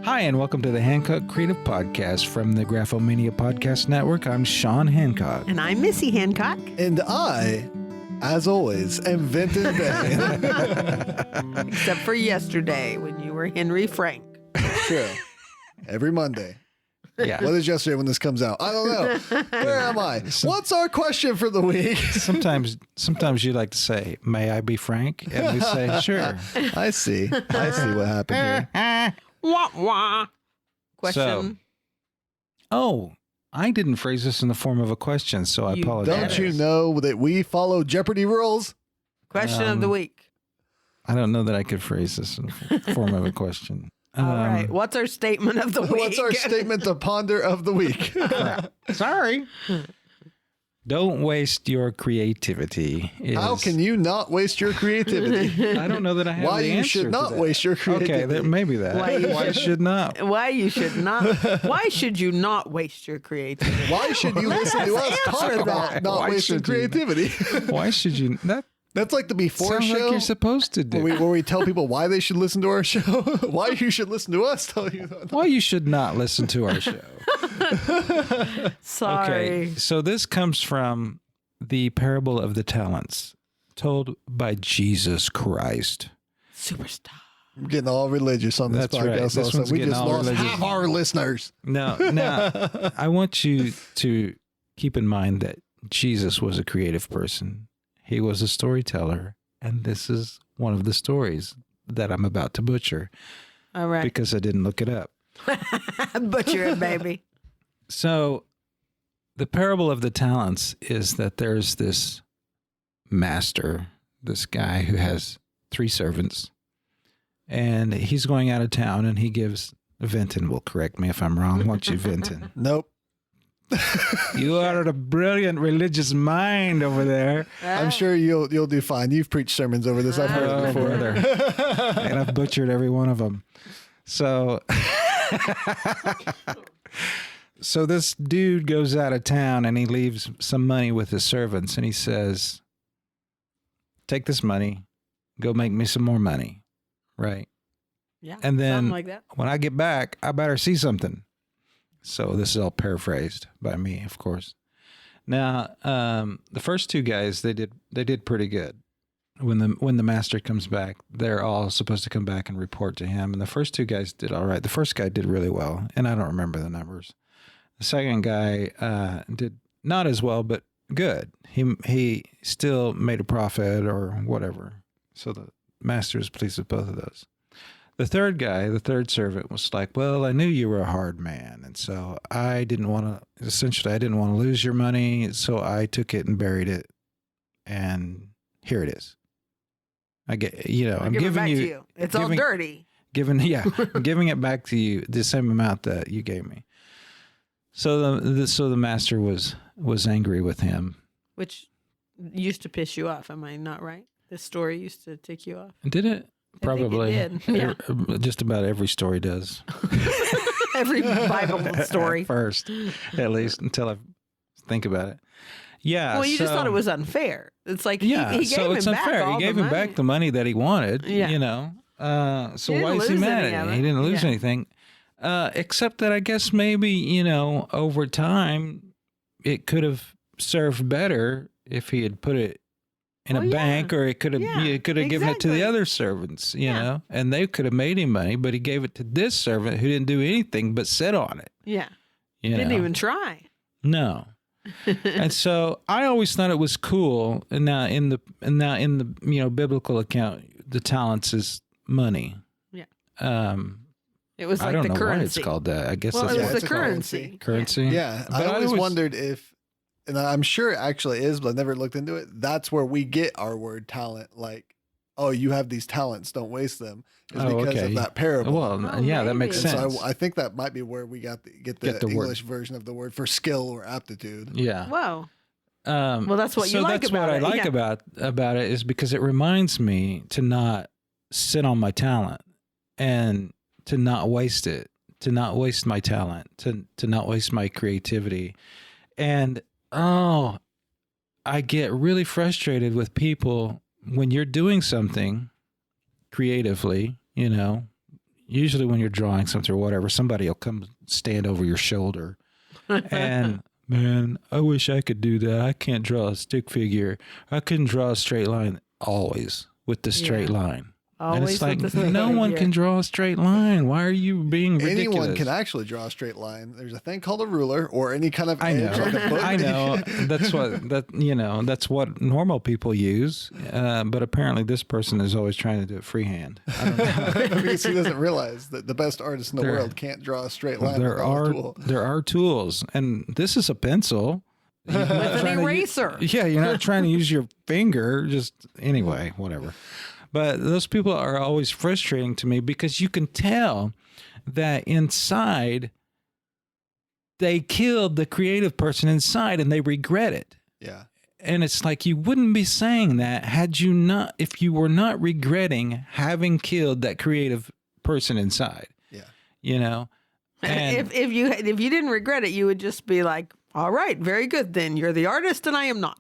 Hi, and welcome to the Hancock Creative Podcast from the Graphomania Podcast Network. I'm Shawn Hancock. And I'm Missy Hancock. And I, as always, am Vinton Bay. Except for yesterday when you were Henry Frank. True. Every Monday. Yeah. What is yesterday when this comes out? I don't know. Where am I? What's our question for the week? Sometimes you like to say, "May I be frank?" And we say, "Sure." I see what happened here. Wah, wah. Question. I didn't phrase this in the form of a question, so I apologize. Don't you know that we follow Jeopardy rules? Question of the week. I don't know that I could phrase this in the form of a question. All right. What's our statement of the week? What's our statement to ponder of the week? Sorry. Don't waste your creativity. How can you not waste your creativity? I don't know that I have Why the you answer should to not that. waste your creativity. Okay, maybe that. Why should not? Why you should not? Why should you not waste your creativity? Why should you listen to us talk about not Why wasting should you? creativity? Why should you? That's like the before Sounds show. like you're supposed to do. Where we tell people why they should listen to our show. Why you should listen to us. Tell you that. Why you should not listen to our show. Sorry. Okay, so this comes from the parable of the talents told by Jesus Christ. Superstar. I'm getting all religious on this That's podcast. right. This Also. one's We getting just all lost religious. half our listeners. Now, I want you to keep in mind that Jesus was a creative person. He was a storyteller, and this is one of the stories that I'm about to butcher. All right. Because I didn't look it up. Butcher it, baby. So the parable of the talents is that there's this master, this guy who has 3 servants, and he's going out of town, and he gives, Vinton will correct me if I'm wrong, won't you, Vinton? Nope. You are a brilliant religious mind over there. I'm sure you'll do fine. You've preached sermons over this. I've heard it before. Brother. And I've butchered every one of them. So, so this dude goes out of town and he leaves some money with his servants, and he says, "Take this money, go make me some more money." Right? Yeah. And then something like that. when I get back, I better see something. So this is all paraphrased by me, of course. Now, the first 2 guys, they did pretty good. When the master comes back, they're all supposed to come back and report to him. And the first 2 guys did all right. The first guy did really well, and I don't remember the numbers. The second guy did not as well, but good. He still made a profit or whatever. So the master is pleased with both of those. The third guy, the third servant, was like, "Well, I knew you were a hard man, and so I didn't want to lose your money, so I took it and buried it, and here it is. I'm Give it back to you. It's all dirty. I'm giving it back to you, the same amount that you gave me." So the master was angry with him. Which used to piss you off. Am I not right? This story used to tick you off. Did it? Probably. I think it did. Yeah. Just about every story does. Every Bible story. At first, at least, until I think about it. Yeah. Well, you just thought it was unfair. It's like he gave so it's him back unfair. all He gave the him back the money that he wanted. Yeah. So He why didn't is he lose mad any at of him? it. He didn't lose Yeah. anything. Except that I guess maybe, over time, it could have served better if he had put it in a bank, or it could have given it to the other servants, you know, and they could have made him money, but he gave it to this servant who didn't do anything but sit on it. Yeah. You Didn't know? even try. No. And so I always thought it was cool. And now in the biblical account, the talents is money. Yeah. It was like I don't the know currency. why it's called that. I guess Well, that's it was it's the a currency. currency. Yeah. But I always wondered if, and I'm sure it actually is, but I never looked into it. That's where we get our word talent. Like, oh, you have these talents, don't waste them. Is because of that parable. Well, Oh, yeah, that makes maybe. sense. So I think that might be where we get the the word. English version of the word for skill or aptitude. Yeah. Whoa. Well, that's what you so like that's about what it. I like Yeah. about it is because it reminds me to not sit on my talent and to not waste it, to not waste my talent, to not waste my creativity. And I get really frustrated with people when you're doing something creatively, usually when you're drawing something or whatever, somebody will come stand over your shoulder and, man, I wish I could do that. I can't draw a stick figure. I couldn't draw a straight line always with the straight line. Always and it's like, with the no one can draw a straight line. Why are you being ridiculous? Anyone can actually draw a straight line. There's a thing called a ruler or any kind of I know. edge like a book. I know. That's what normal people use. But apparently this person is always trying to do it freehand. I don't know. Because he doesn't realize that the best artists in the world can't draw a straight line. There are tools, and this is a pencil. With an eraser. You're not trying to use your finger. Just anyway, whatever. But those people are always frustrating to me because you can tell that inside they killed the creative person inside and they regret it. Yeah. And it's like you wouldn't be saying that if you were not regretting having killed that creative person inside. Yeah. You know? And if you didn't regret it, you would just be like, all right, very good then. You're the artist and I am not.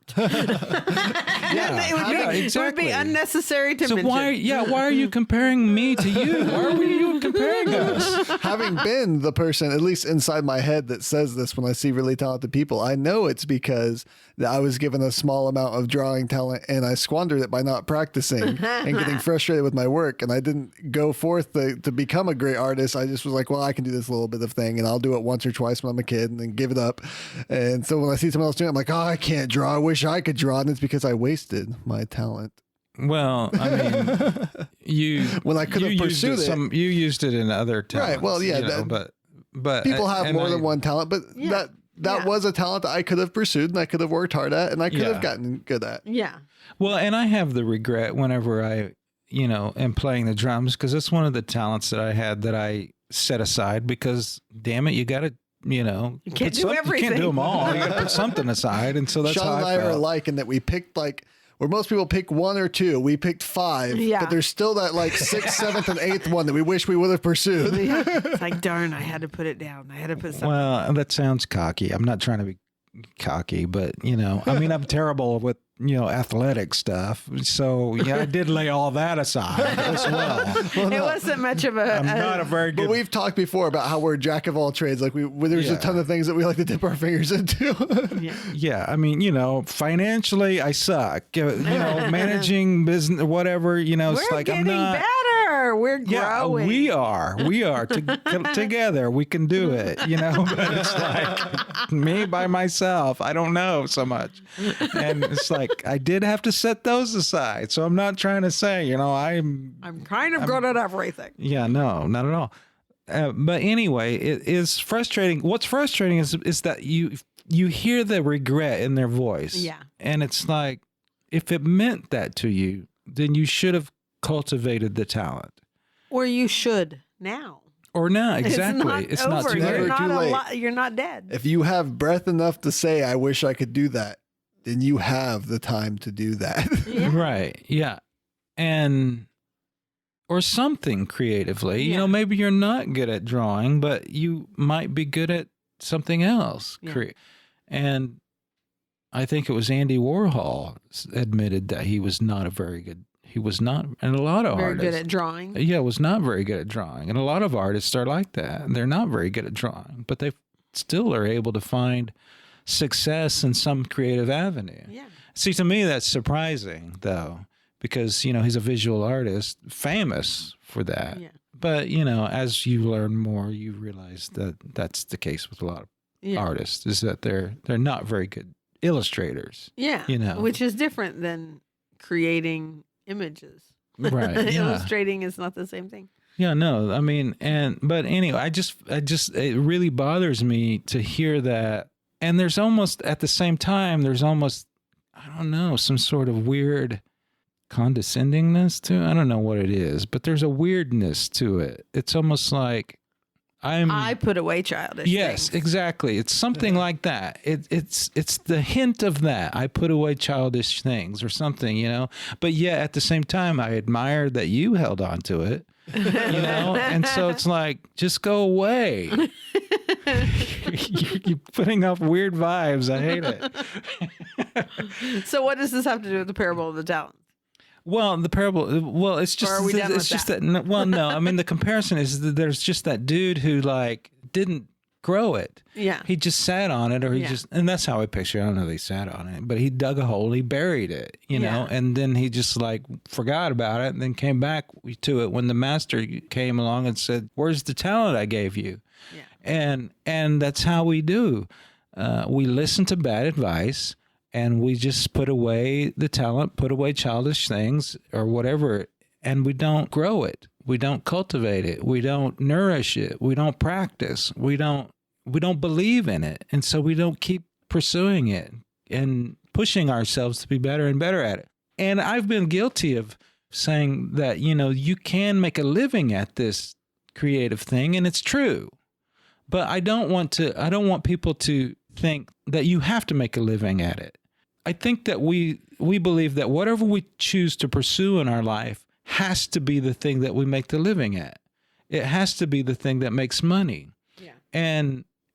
It would be unnecessary to mention. Why are you comparing me to you? Why are you comparing us? Having been the person, at least inside my head, that says this when I see really talented people, I know it's because I was given a small amount of drawing talent and I squandered it by not practicing and getting frustrated with my work. And I didn't go forth to become a great artist. I just was like, well, I can do this little bit of thing and I'll do it once or twice when I'm a kid and then give it up. And so when I see someone else doing it, I'm like, oh, I can't draw. I wish I could draw. And it's because I wasted my talent. Well, I mean, when I could have pursued it. You used it in other talents. Right. Well, yeah. But people have more than one talent, but that was a talent that I could have pursued and I could have worked hard at and I could have gotten good at. Yeah. Well, and I have the regret whenever I, am playing the drums because that's one of the talents that I had that I set aside because, damn it, you got to, you can't do everything. You can't do them all. You got to put something aside. And so that's Shawn how and I are alike in that we picked where most people pick one or two, we picked five, but there's still that 6th, 7th, and 8th one that we wish we would have pursued. It's like, darn, I had to put it down. I had to put something. Well, that sounds cocky. I'm not trying to be cocky, but I'm terrible with athletic stuff. So I did lay all that aside as well. It wasn't much of I'm not a very good. But we've talked before about how we're a jack of all trades. Like there's a ton of things that we like to dip our fingers into. Yeah. I mean, financially I suck. Managing business, whatever. It's we're like getting I'm not better. We're growing. Yeah, we are together. We can do it. But it's like me by myself. I don't know so much, and it's like I did have to set those aside. So I'm not trying to say, I'm kind of good at everything. Yeah, no, not at all. But anyway, it is frustrating. What's frustrating is that you hear the regret in their voice. Yeah. And it's like, if it meant that to you, then you should have cultivated the talent. Or you should now. Or now, exactly. It's not too late. You're not dead. If you have breath enough to say, I wish I could do that, then you have the time to do that. Yeah. Right. Yeah. Or something creatively. Yeah. Maybe you're not good at drawing, but you might be good at something else. Yeah. And I think it was Andy Warhol admitted that he was not and a lot of artists. Very good at drawing. Yeah, was not very good at drawing. And a lot of artists are like that. They're not very good at drawing, but they still are able to find success in some creative avenue. Yeah. See, to me, that's surprising, though, because, he's a visual artist, famous for that. Yeah. But, as you learn more, you realize that that's the case with a lot of artists, is that they're not very good illustrators. Yeah. Which is different than creating images. Right. Yeah. Illustrating is not the same thing. Yeah, no, I mean, but anyway, I just, it really bothers me to hear that. And there's almost, at the same time, I don't know, some sort of weird condescendingness to it. I don't know what it is, but there's a weirdness to it. It's almost like I put away childish Yes, things. Exactly. It's something like that. It's the hint of that. I put away childish things or something, But yet at the same time, I admire that you held on to it, And so it's like, just go away. You're putting off weird vibes. I hate it. So what does this have to do with the parable of the talents? Well, the parable. Well, it's just. Or are we done It's with just that? that. Well, no. I mean, the comparison is that there's just that dude who like didn't grow it. Yeah. He just sat on it, or he Yeah. just, and that's how I picture it. I don't know that he sat on it, but he dug a hole, he buried it, you know, Yeah. and then he just like forgot about it and then came back to it when the master came along and said, "Where's the talent I gave you?" Yeah. And that's how we do. We listen to bad advice and we just put away the talent, put away childish things or whatever, and we don't grow it. We don't cultivate it. We don't nourish it. We don't practice. We don't believe in it. And so we don't keep pursuing it and pushing ourselves to be better and better at it. And I've been guilty of saying that, you know, you can make a living at this creative thing, and it's true. But I don't want people to think that you have to make a living at it. I think that we believe that whatever we choose to pursue in our life has to be the thing that we make the living at. It has to be the thing that makes money. Yeah.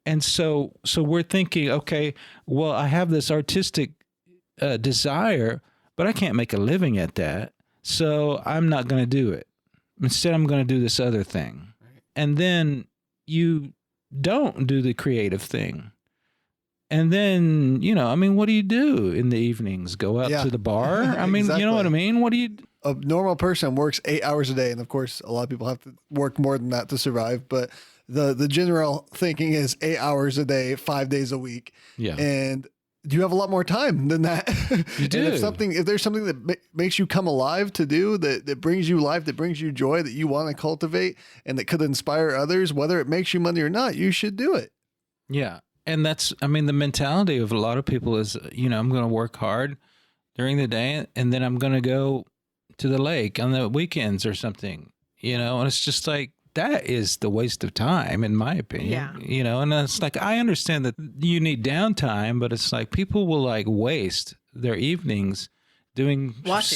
And so we're thinking, okay, well, I have this artistic desire, but I can't make a living at that. So I'm not going to do it. Instead, I'm going to do this other thing. Right. And then you don't do the creative thing. And then, you know, I mean, what do you do in the evenings? Go out to the bar? I mean, Exactly. You know what I mean? What do you... A normal person works 8 hours a day. And of course, a lot of people have to work more than that to survive. But the general thinking is 8 hours a day, 5 days a week. Yeah. And you have a lot more time than that. You do. And if there's something that makes you come alive to do, that brings you life, that brings you joy, that you want to cultivate, and that could inspire others, whether it makes you money or not, you should do it. Yeah. And that's, I mean, the mentality of a lot of people is, you know, I'm going to work hard during the day and then I'm going to go to the lake on the weekends or something, you know, and it's just like, that is the waste of time, in my opinion. Yeah. You know, and it's like, I understand that you need downtime, but it's like people will like waste their evenings watching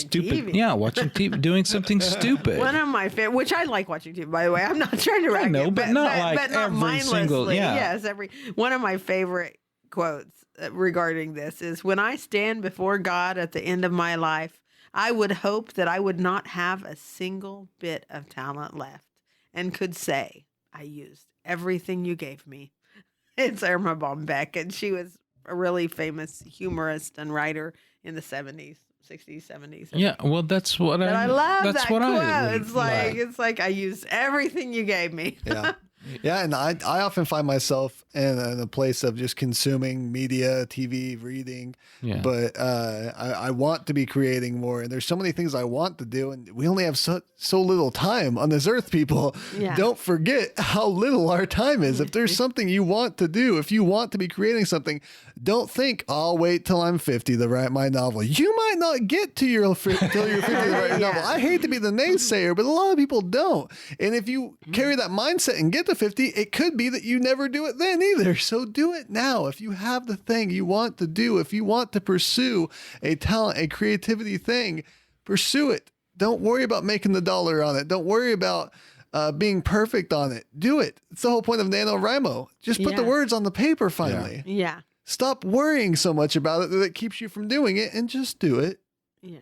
stupid TV. Watching TV, doing something stupid. One of my favorite, which I like watching TV, by the way. I'm not trying to rag know, it, but not like every mindlessly. single- yeah. Yes, one of my favorite quotes regarding this is, "When I stand before God at the end of my life, I would hope that I would not have a single bit of talent left and could say, I used everything you gave me." It's Irma Bombeck, and she was a really famous humorist and writer in the 70s. 60s, 70s. Yeah, well, that's what I love that's that what quote. I It's like I used everything you gave me. Yeah. Yeah. And I often find myself in a place of just consuming media, TV, reading. Yeah. But I want to be creating more. And there's so many things I want to do. And we only have so little time on this earth, people. Yeah. Don't forget how little our time is. If there's something you want to do, if you want to be creating something, don't think, I'll wait till I'm 50 to write my novel. You might not get to till you're 50 to write your novel. I hate to be the naysayer, but a lot of people don't. And if you carry that mindset and get to 50, it could be that you never do it then either. So do it now. If you have the thing you want to do, if you want to pursue a talent, a creativity thing, pursue it. Don't worry about making the dollar on it. Don't worry about being perfect on it. Do it. It's the whole point of NaNoWriMo. Just put the words on the paper finally. Yeah. Stop worrying so much about it that it keeps you from doing it and just do it. Yeah.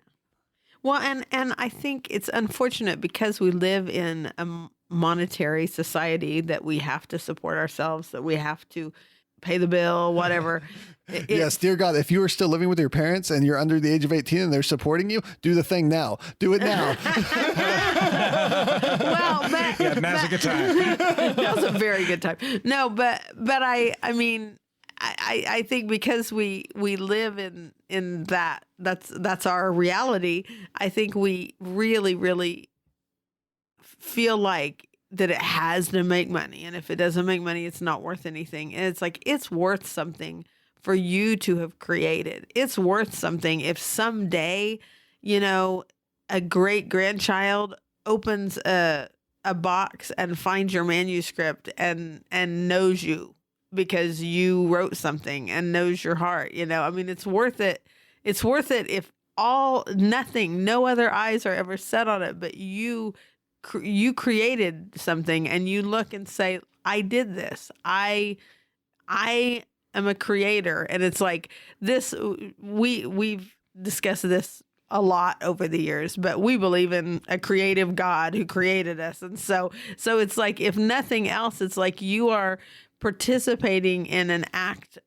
Well, and I think it's unfortunate because we live in a monetary society that we have to support ourselves, that we have to pay the bill, whatever. Yes, dear God, if you are still living with your parents and you're under the age of 18 and they're supporting you, do the thing now. Do it now. Well, but now's a good time. Now's a very good time. No, but I mean, I think because we live in that's our reality. I think we really feel like that it has to make money, and if it doesn't make money, it's not worth anything. And it's like, it's worth something for you to have created. It's worth something if someday, you know, a great grandchild opens a box and finds your manuscript and knows you because you wrote something and knows your heart. You know, I mean, it's worth it. It's worth it if no other eyes are ever set on it, but you created something and you look and say, I did this. I am a creator. And it's like this, we've discussed this a lot over the years, but we believe in a creative God who created us. And so it's like, if nothing else, it's like you are participating in an act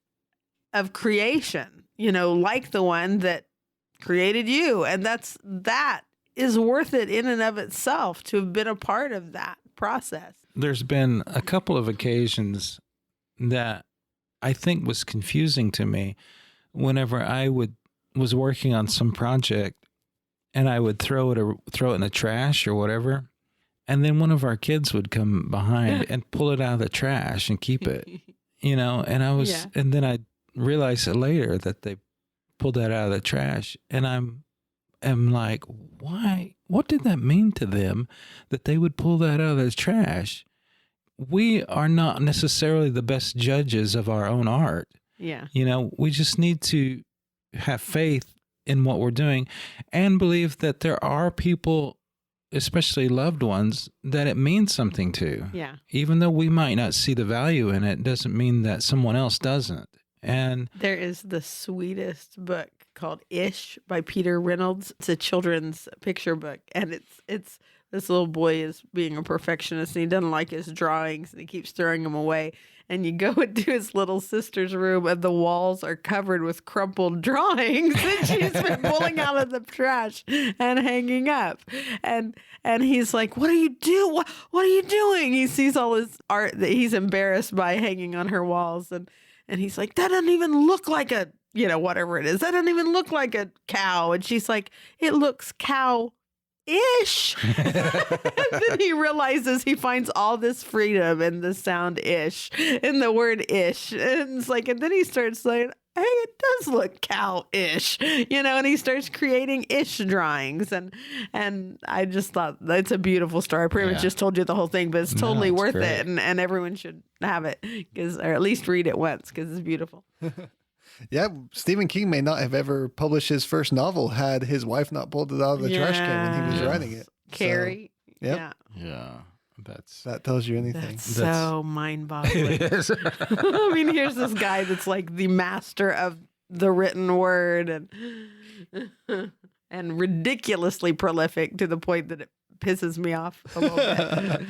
of creation, like the one that created you. And that is worth it in and of itself to have been a part of that process. There's been a couple of occasions that I think was confusing to me whenever I was working on some project and I would throw it in the trash or whatever. And then one of our kids would come behind and pull it out of the trash and keep it, and and then I realized later that they pulled that out of the trash, and I'm like, why? What did that mean to them that they would pull that out of the trash? We are not necessarily the best judges of our own art. Yeah. We just need to have faith in what we're doing and believe that there are people, especially loved ones, that it means something to. Yeah. Even though we might not see the value in it, doesn't mean that someone else doesn't. And there is the sweetest book called Ish by Peter Reynolds. It's a children's picture book, and it's this little boy is being a perfectionist and he doesn't like his drawings and he keeps throwing them away. And you go into his little sister's room and the walls are covered with crumpled drawings that she's been pulling out of the trash and hanging up. And he's like, what do you do? What are you doing? He sees all his art that he's embarrassed by hanging on her walls. And he's like, that doesn't even look like a, whatever it is. That doesn't even look like a cow. And she's like, it looks cow-ish. And then he realizes he finds all this freedom in the sound ish, in the word ish. And it's like, and then he starts saying, hey, it does look cow-ish, and he starts creating ish drawings. And I just thought that's a beautiful story. I pretty much just told you the whole thing, but it's totally worth it. And everyone should have it, or at least read it once, because it's beautiful. Yeah, Stephen King may not have ever published his first novel had his wife not pulled it out of the trash can when he was writing it. Carrie. So, yep. yeah, that tells you anything. That's so mind-boggling. I mean, here's this guy that's like the master of the written word and ridiculously prolific to the point that it pisses me off a little bit.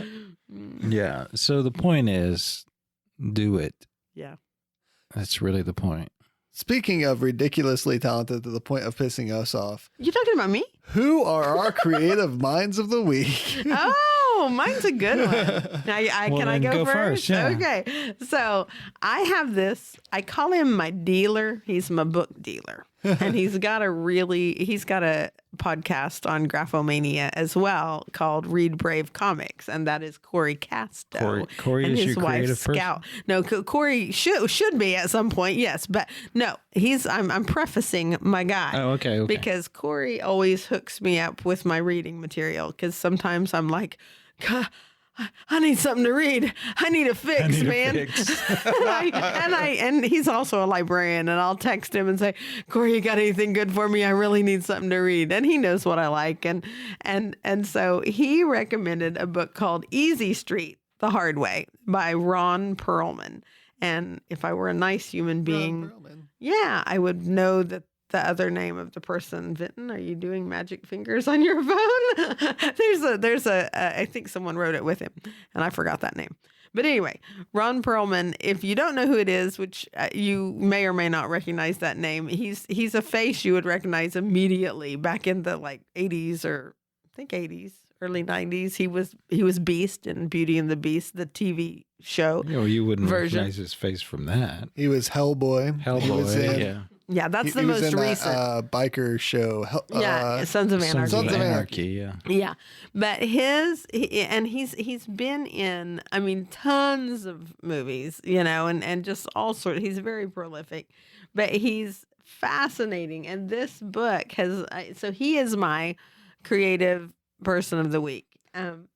Yeah. So the point is, do it. Yeah. That's really the point. Speaking of ridiculously talented to the point of pissing us off. You talking about me? Who are our creative minds of the week? Oh, mine's a good one. Now, can I go first? Yeah. Okay. So I have this. I call him my dealer. He's my book dealer. And he's got a podcast on Graphomania as well called Read Brave Comics, and that is Corey Casto. Corey and is his your wife creative Scout. person? No, Corey should be at some point, yes, but no, I'm prefacing my guy. Oh, okay. Because Corey always hooks me up with my reading material, because sometimes I'm like, I need something to read. I need a fix, man. And he's also a librarian, and I'll text him and say, Corey, you got anything good for me? I really need something to read. And he knows what I like. And so he recommended a book called Easy Street, The Hard Way by Ron Perlman. And if I were a nice human being, I would know that the other name of the person. Vinton, are you doing magic fingers on your phone? there's a I think someone wrote it with him, and I forgot that name. But anyway, Ron Perlman, if you don't know who it is, which you may or may not recognize that name, he's a face you would recognize immediately back in the 80s, or I think 80s, early 90s. He was Beast in Beauty and the Beast, the TV show. You wouldn't version. recognize his face from that. He was Hellboy. He was in, Yeah, that's the he was most in recent. That, biker show. Sons of Anarchy. Sons of Anarchy. Yeah. Yeah, but he's been in, I mean, tons of movies, and just all sorts. He's very prolific, but he's fascinating. And this book so he is my creative person of the week.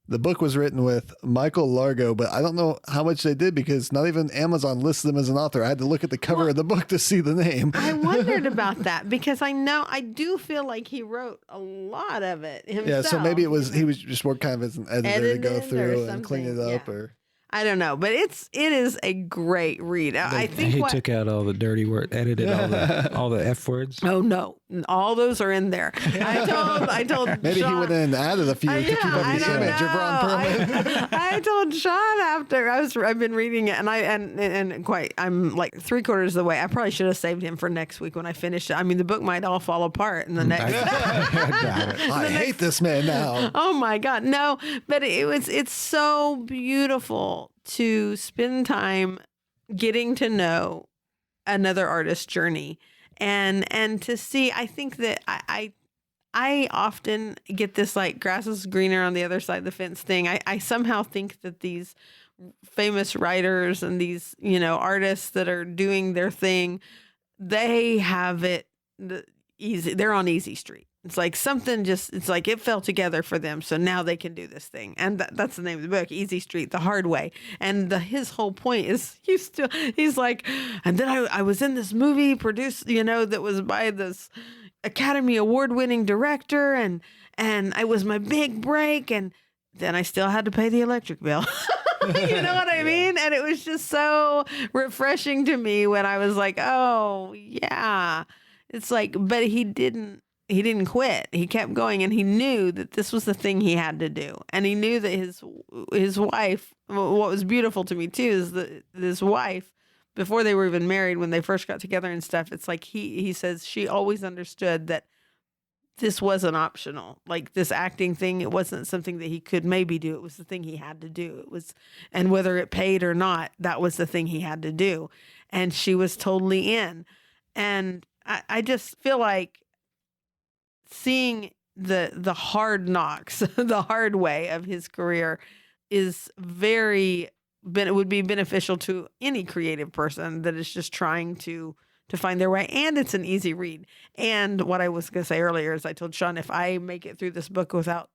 The book was written with Michael Largo, but I don't know how much they did because not even Amazon lists them as an author. I had to look at the cover of the book to see the name. I wondered about that because I do feel like he wrote a lot of it himself. Yeah, so maybe he was just more kind of as an editor to go through and clean it up. I don't know, but it is a great read. I think he took out all the dirty word, edited all the F words. Oh no, all those are in there. I told Maybe Shawn, he went in and added a few to keep up I his don't image of Ron Perlman. I told Shawn after I've been reading it, and I'm like 3/4 of the way. I probably should have saved him for next week when I finish it. I mean, the book might all fall apart in the next. I hate this man now. Oh my God, no! But it's so beautiful to spend time getting to know another artist's journey, and to see. I think that I often get this like grass is greener on the other side of the fence thing. I somehow think that these famous writers and these, artists that are doing their thing, they have it easy. They're on easy street. It's like it's like it fell together for them. So now they can do this thing. And that's the name of the book, Easy Street, The Hard Way. And his whole point is he's like, and then I was in this movie produced, that was by this Academy Award winning director. And it was my big break. And then I still had to pay the electric bill. You know what I mean? And it was just so refreshing to me when I was like, oh yeah, it's like, but he didn't quit. He kept going, and he knew that this was the thing he had to do. And he knew that his wife, what was beautiful to me too, is that his wife, before they were even married, when they first got together and stuff, it's like he says she always understood that this wasn't optional. Like this acting thing, it wasn't something that he could maybe do. It was the thing he had to do. It was, and whether it paid or not, that was the thing he had to do. And she was totally in. And I just feel like seeing the hard knocks, the hard way of his career is it would be beneficial to any creative person that is just trying to find their way. And it's an easy read. And what I was going to say earlier is I told Shawn, if I make it through this book without,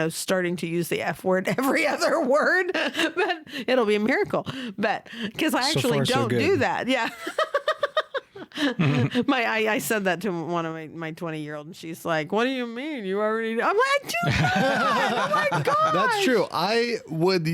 starting to use the F word every other word, but it'll be a miracle. But because I actually don't do that. Yeah. I said that to one of my 20-year-old, and she's like, "What do you mean? You already?" I'm like, "Do that! Oh my God!" That's true. I would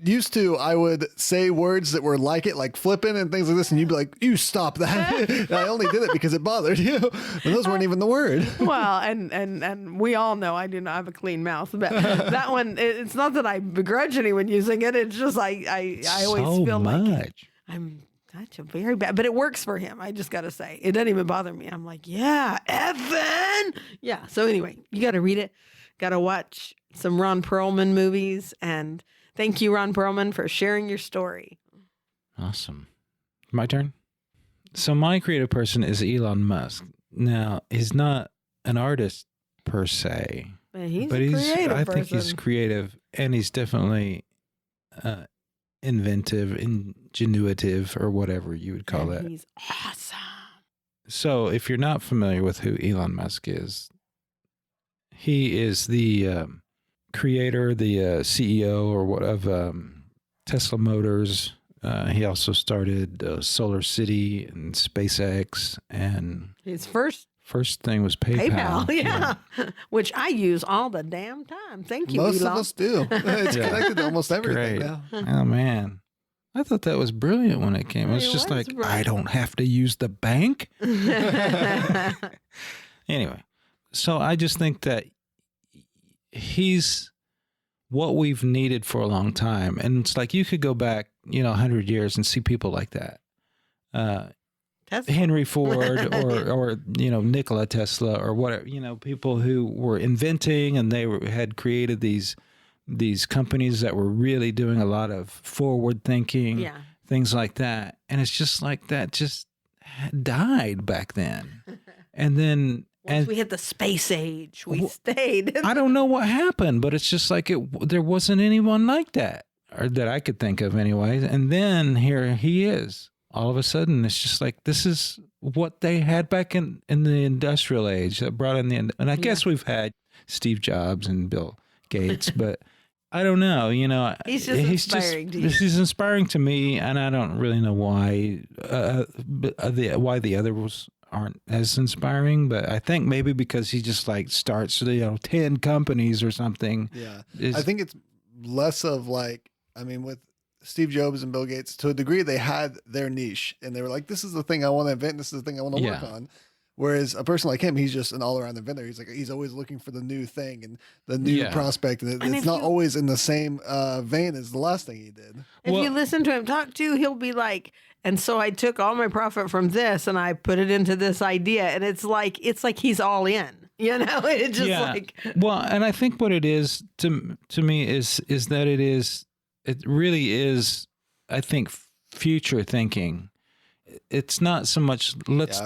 used to. I would say words that were like it, like flipping and things like this, and you'd be like, "You stop that!" I only did it because it bothered you, and those weren't even the word. Well, and we all know I do not have a clean mouth, but that one, it's not that I begrudge anyone using it. It's just I always feel like I'm. That's a very bad, but it works for him. I just got to say, it doesn't even bother me. I'm like, yeah, Evan. Yeah. So anyway, you got to read it. Got to watch some Ron Perlman movies. And thank you, Ron Perlman, for sharing your story. Awesome. My turn. So my creative person is Elon Musk. Now, he's not an artist per se, but he's a creative I think person. he's creative, and he's definitely inventive, ingenuitive, or whatever you would call that. He's awesome. So if you're not familiar with who Elon Musk is, he is the creator, the CEO of Tesla Motors. He also started Solar City and SpaceX, and His first thing was PayPal. yeah. Which I use all the damn time. Thank you, Most Elon. of us do. It's connected to almost everything Great. now. Oh man, I thought that was brilliant when it came. It's It just was like brilliant. I don't have to use the bank. Anyway, so I just think that he's what we've needed for a long time, and it's like you could go back, 100 years and see people like that. Henry Ford or Nikola Tesla or whatever, people who were inventing, and they had created these companies that were really doing a lot of forward thinking, things like that. And it's just like that just died back then. And then Once we hit the space age, we stayed. I don't know what happened, but it's just like there wasn't anyone like that, or that I could think of anyway. And then here he is. All of a sudden, it's just like, this is what they had back in the industrial age that brought in and I guess we've had Steve Jobs and Bill Gates, but I don't know, He's inspiring to you. He's inspiring to me, and I don't really know why, why the others aren't as inspiring, but I think maybe because he just like starts, 10 companies or something. Yeah. I think it's less of like, I mean, with Steve Jobs and Bill Gates, to a degree, they had their niche and they were like, this is the thing I want to invent. This is the thing I want to work on. Whereas a person like him, he's just an all-around inventor. He's always looking for the new thing and the new prospect, and it's not always in the same vein as the last thing he did. If you listen to him talk too, he'll be like, and so I took all my profit from this and I put it into this idea, and it's like he's all in. You know, it's just like. Well, and I think what it is to me is that it really is, I think, future thinking. It's not so much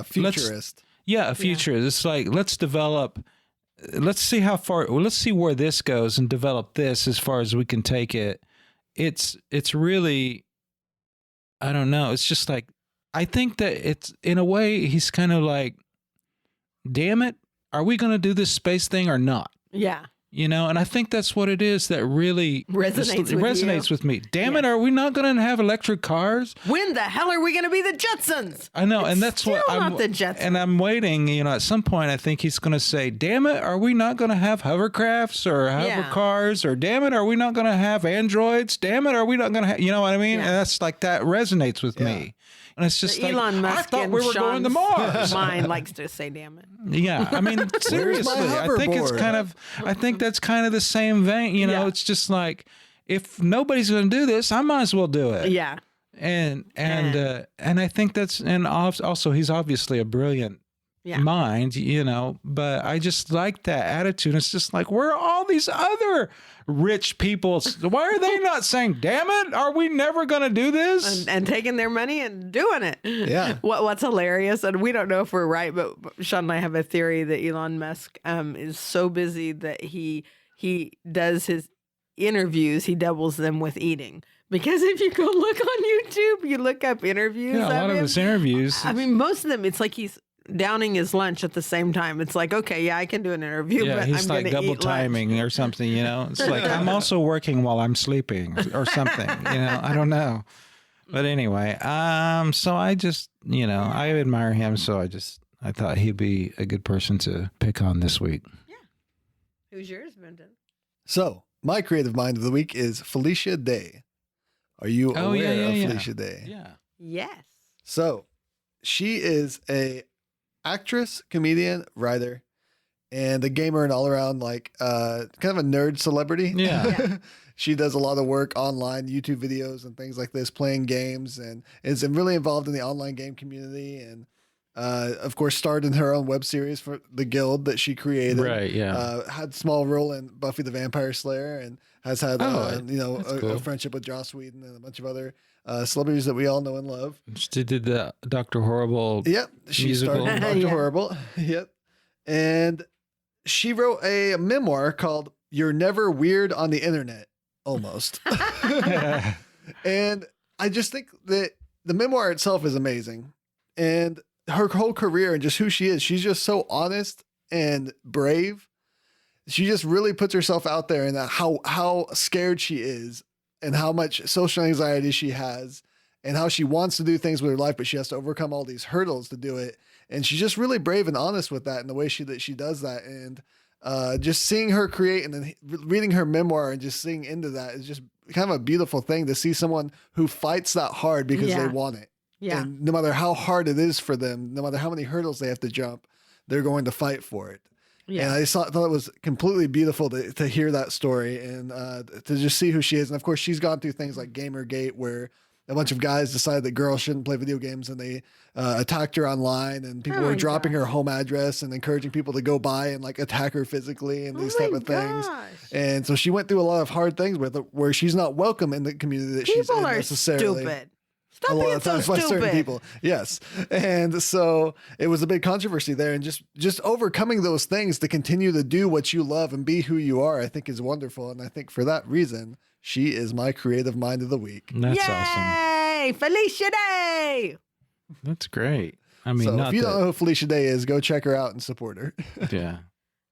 futurist. A futurist. It's like, let's see how far, let's see where this goes and develop this as far as we can take it. It's really, I don't know. It's just like, I think that it's, in a way, he's kind of like, damn it, are we going to do this space thing or not? Yeah. You know, and I think that's what it is that really resonates with me. Damn it, are we not going to have electric cars? When the hell are we going to be the Jetsons? I know, and that's what I'm not the Jetsons. And I'm waiting. You know, at some point, I think he's going to say, "Damn it, are we not going to have hovercrafts or hover cars? Or damn it, are we not going to have androids? Damn it, are we not going to have?" You know what I mean? And that's like that resonates with me. And it's just like, Elon Musk, I thought we were going to Mars. Mine likes to say, "Damn it." Yeah, I mean, seriously, I think that's kind of the same vein. You know, it's just like, if nobody's going to do this, I might as well do it. Yeah. And I think that's, and also he's obviously a brilliant mind, you know, but I just like that attitude. It's just like, where are all these other rich people? Why are they not saying, damn it, are we never going to do this? And taking their money and doing it. Yeah. What's hilarious, and we don't know if we're right, but Shawn and I have a theory that Elon Musk is so busy that he does his interviews, he doubles them with eating. Because if you go look on YouTube, you look up interviews. Yeah, a lot of his interviews. I mean, most of them, it's like he's downing his lunch at the same time. It's like, okay, I can do an interview, but he's I'm like double timing or something, you know? It's like, I'm also working while I'm sleeping or something, you know? I don't know. But anyway, so I just, you know, I admire him, so I thought he'd be a good person to pick on this week. Yeah. Who's yours, Vinton? So, my creative mind of the week is Felicia Day. Are you aware of Felicia Day? Yeah. Yes. So, she is a actress, comedian, writer, and a gamer, and all around like kind of a nerd celebrity. Yeah. She does a lot of work online, YouTube videos and things like this, playing games, and is really involved in the online game community, and of course starred in her own web series for the Guild that she created. Right, yeah. Had a small role in Buffy the Vampire Slayer, and has had cool. a friendship with Joss Whedon and a bunch of other celebrities that we all know and love. She did the Dr. Horrible she musical. started Dr. Horrible. Yep. And she wrote a memoir called You're Never Weird on the Internet, almost. And I just think that the memoir itself is amazing. And her whole career and just who she is, she's just so honest and brave. She just really puts herself out there, and how scared she is and how much social anxiety she has and how she wants to do things with her life, but she has to overcome all these hurdles to do it. And she's just really brave and honest with that in the way she does that. And just seeing her create and then reading her memoir and just seeing into that is just kind of a beautiful thing to see someone who fights that hard because they want it. Yeah. And no matter how hard it is for them, no matter how many hurdles they have to jump, they're going to fight for it. Yeah. And I thought it was completely beautiful to hear that story and to just see who she is. And of course, she's gone through things like Gamergate, where a bunch of guys decided that girls shouldn't play video games, and they attacked her online, and people were dropping her home address and encouraging people to go by and like attack her physically and these type of things. And so she went through a lot of hard things with it, where she's not welcome in the community that she's in necessarily. Stupid. A lot of times by certain people. Yes. And so it was a big controversy there, and just overcoming those things to continue to do what you love and be who you are, I think is wonderful. And I think for that reason, she is my creative mind of the week. That's awesome. Yay! Felicia Day! That's great. I mean, so if you don't know who Felicia Day is, go check her out and support her. Yeah.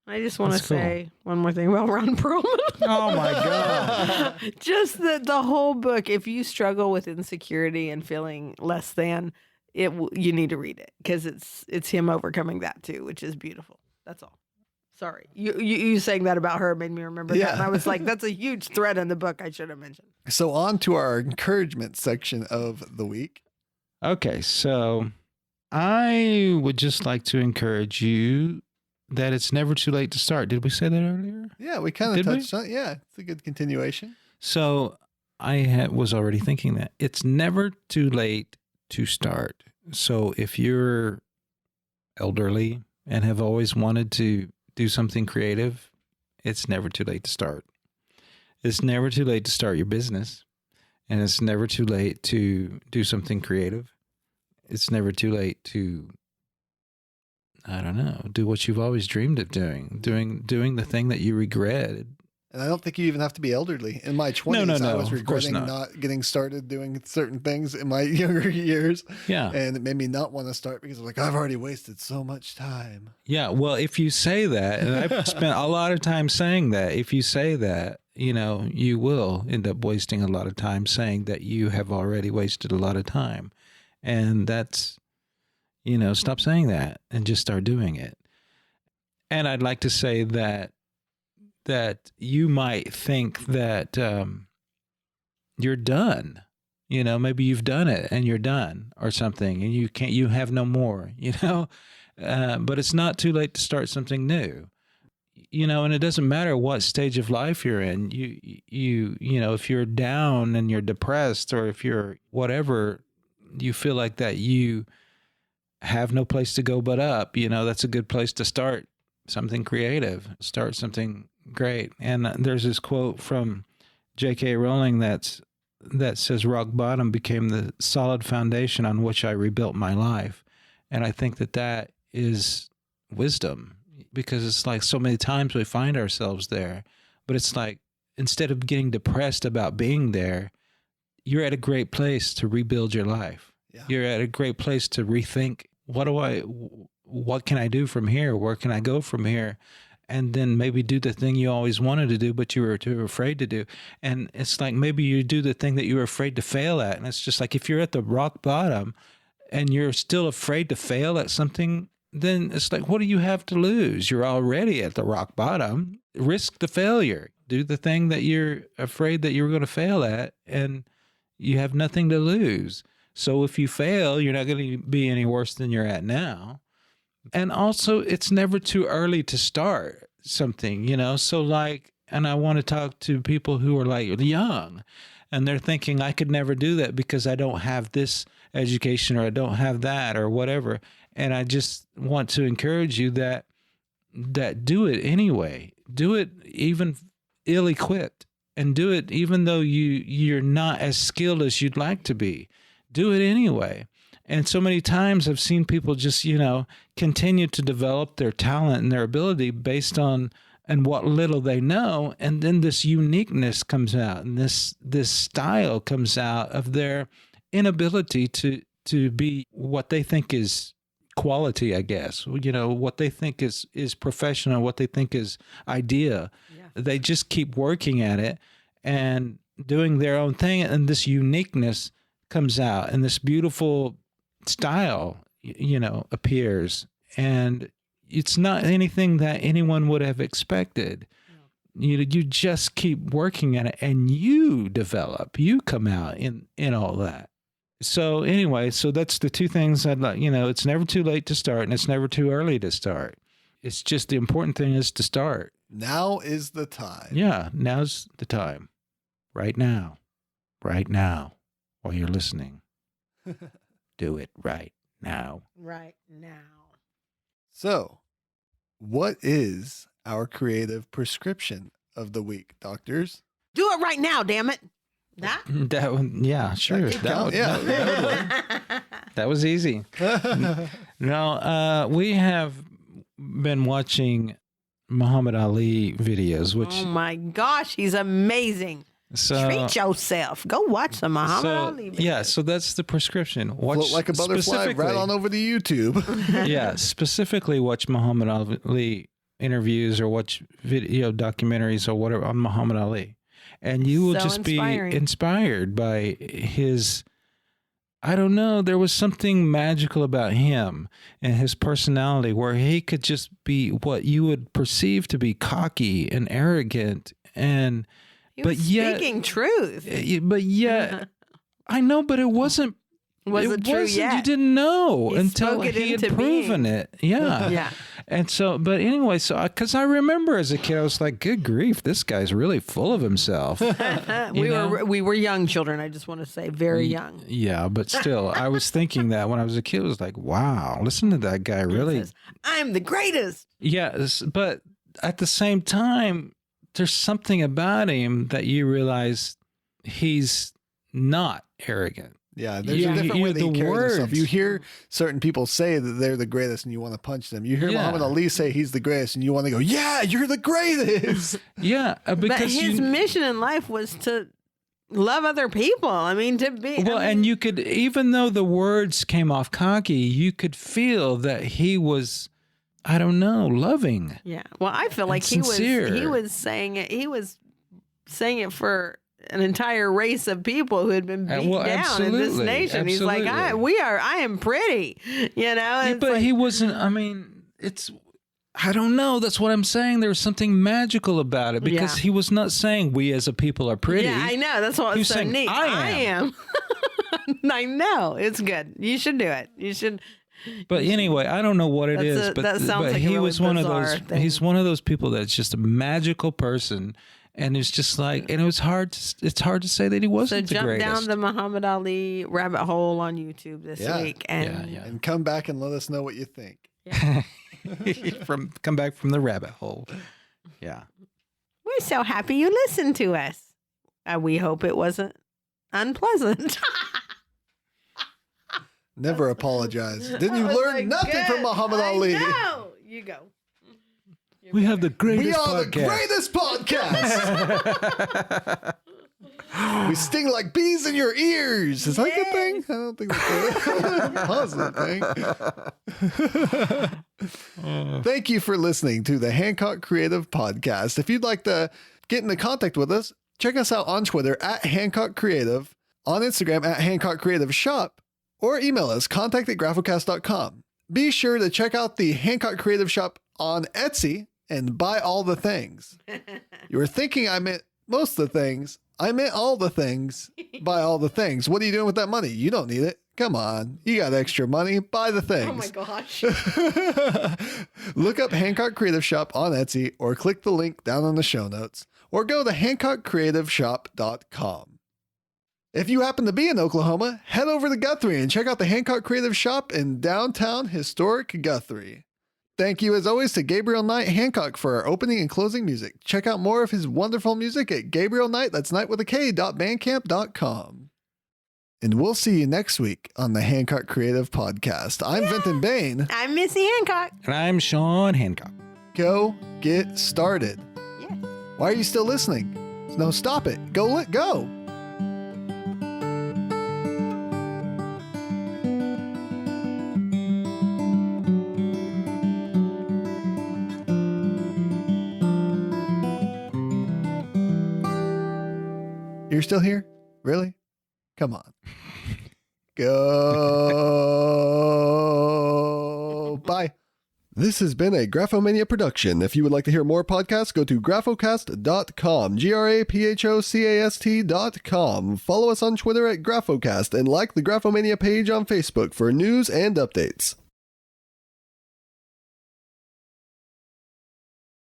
I just want to say one more thing about Ron Perlman. Oh my God. Just the whole book. If you struggle with insecurity and feeling less than, you need to read it, because it's him overcoming that too, which is beautiful. That's all. Sorry. You saying that about her made me remember that. And I was like, that's a huge thread in the book I should have mentioned. So on to our encouragement section of the week. Okay, so I would just like to encourage you that it's never too late to start. Did we say that earlier? Yeah, we kind of touched on it. Yeah, it's a good continuation. So I was already thinking that it's never too late to start. So if you're elderly and have always wanted to do something creative, it's never too late to start. It's never too late to start your business, and it's never too late to do something creative. It's never too late to, I don't know, do what you've always dreamed of doing the thing that you regretted. And I don't think you even have to be elderly. In my 20s, No, I was of course regretting not. not getting started doing certain things in my younger years. Yeah. And it made me not want to start because I'm like, I've already wasted so much time. Yeah, well, if you say that, and I've spent a lot of time saying that, if you say that, you will end up wasting a lot of time saying that you have already wasted a lot of time. And that's, stop saying that and just start doing it. And I'd like to say that you might think that you're done. Maybe you've done it and you're done or something, and you have no more, but it's not too late to start something new. And it doesn't matter what stage of life you're in. If you're down and you're depressed, or if you're whatever, you feel like that you have no place to go but up, that's a good place to start something creative, start something great. And there's this quote from J.K. Rowling that says, rock bottom became the solid foundation on which I rebuilt my life. And I think that is wisdom, because it's like so many times we find ourselves there, but it's like, instead of getting depressed about being there, you're at a great place to rebuild your life. Yeah. You're at a great place to rethink, what can I do from here? Where can I go from here? And then maybe do the thing you always wanted to do, but you were too afraid to do. And it's like, maybe you do the thing that you were afraid to fail at. And it's just like, if you're at the rock bottom and you're still afraid to fail at something, then it's like, what do you have to lose? You're already at the rock bottom. Risk the failure. Do the thing that you're afraid that you're going to fail at, and you have nothing to lose. So if you fail, you're not going to be any worse than you're at now. And also, it's never too early to start something, So like, and I want to talk to people who are like young, and they're thinking, I could never do that because I don't have this education, or I don't have that, or whatever. And I just want to encourage you that do it anyway. Do it even ill-equipped, and do it even though you're not as skilled as you'd like to be. Do it anyway. And so many times I've seen people just, continue to develop their talent and their ability based on and what little they know. And then this uniqueness comes out, and this style comes out of their inability to be what they think is quality, I guess, what they think is professional, what they think is idea. Yeah. They just keep working at it and doing their own thing. And this uniqueness comes out, and this beautiful style, appears, and it's not anything that anyone would have expected. No. You just keep working at it, and you develop, you come out in all that. So anyway, that's the two things I'd like, it's never too late to start, and it's never too early to start. It's just, the important thing is to start. Now is the time. Yeah, now's the time. Right now, while you're listening. Do it right now. Right now. So, what is our creative prescription of the week, doctors? Do it right now, damn it. That one, yeah, sure. That would work. That was easy. No, we have been watching Muhammad Ali videos, which, oh my gosh, he's amazing. So, treat yourself. Go watch some Muhammad Ali videos. Yeah, so that's the prescription. Float like a butterfly right on over to YouTube. Yeah, specifically watch Muhammad Ali interviews, or watch video documentaries or whatever on Muhammad Ali. And you will just be inspired by his I don't know, there was something magical about him and his personality where he could just be what you would perceive to be cocky and arrogant and He was speaking truth. But yet I know, but it wasn't True yet. You didn't know He until spoke it he had into proven being. it. Yeah. Yeah. And so, but anyway, because I remember as a kid, I was like, good grief, this guy's really full of himself. We were young children. I just want to say, very young. Yeah, but still, I was thinking that when I was a kid, I was like, wow, listen to that guy really. Says, I'm the greatest. Yes, but at the same time, there's something about him that you realize he's not arrogant. Yeah, there's a different way that he carries himself. You hear certain people say that they're the greatest and you want to punch them. You hear Muhammad Ali say he's the greatest and you want to go, yeah, you're the greatest. Yeah, because but his mission in life was to love other people. I mean, to be... Well, and you could, even though the words came off cocky, you could feel that he was, I don't know, loving. Yeah. Well, I feel like he was saying it. He was saying it for an entire race of people who had been beat down in this nation. Absolutely. He's like, I am pretty, you know? Yeah, but he wasn't, I mean, I don't know. That's what I'm saying. There was something magical about it because he was not saying we as a people are pretty. Yeah, I know. That's what was so saying, neat. I am. I know. It's good. You should do it. You should. But anyway, I don't know what it is, but that sounds like he a really was one of those. thing. He's one of those people that's just a magical person. And it's just like, and it was hard. It's hard to say that he wasn't the greatest. So jump down the Muhammad Ali rabbit hole on YouTube this week, and come back and let us know what you think. Yeah. Come back from the rabbit hole. Yeah, we're so happy you listened to us. We hope it wasn't unpleasant. Never apologize. Didn't you learn nothing from Muhammad Ali? No, you go. We have the greatest We are podcast. the greatest podcast. We sting like bees in your ears. Is that a good thing? I don't think that's a positive thing. Thank you for listening to the Hancock Creative Podcast. If you'd like to get into contact with us, check us out on Twitter at Hancock Creative, on Instagram at Hancock Creative Shop, or email us contact@graphocast.com. Be sure to check out the Hancock Creative Shop on Etsy and buy all the things. You were thinking I meant most of the things. I meant all the things. Buy all the things. What are you doing with that money? You don't need it. Come on. You got extra money. Buy the things. Oh my gosh. Look up Hancock Creative Shop on Etsy or click the link down in the show notes or go to hancockcreativeshop.com. If you happen to be in Oklahoma, head over to Guthrie and check out the Hancock Creative Shop in downtown historic Guthrie. Thank you as always to Gabriel Knight Hancock for our opening and closing music. Check out more of his wonderful music at Gabriel Knight, that's Knight with a K.bandcamp.com. And we'll see you next week on the Hancock Creative Podcast. I'm Vinton Bain. I'm Missy Hancock. And I'm Shawn Hancock. Go get started. Yes. Why are you still listening? No, stop it. Go. You're still here? Really? Come on. Go. Bye. This has been a Graphomania production. If you would like to hear more podcasts, go to graphocast.com, graphocast.com. Follow us on Twitter at Graphocast and like the Graphomania page on Facebook for news and updates.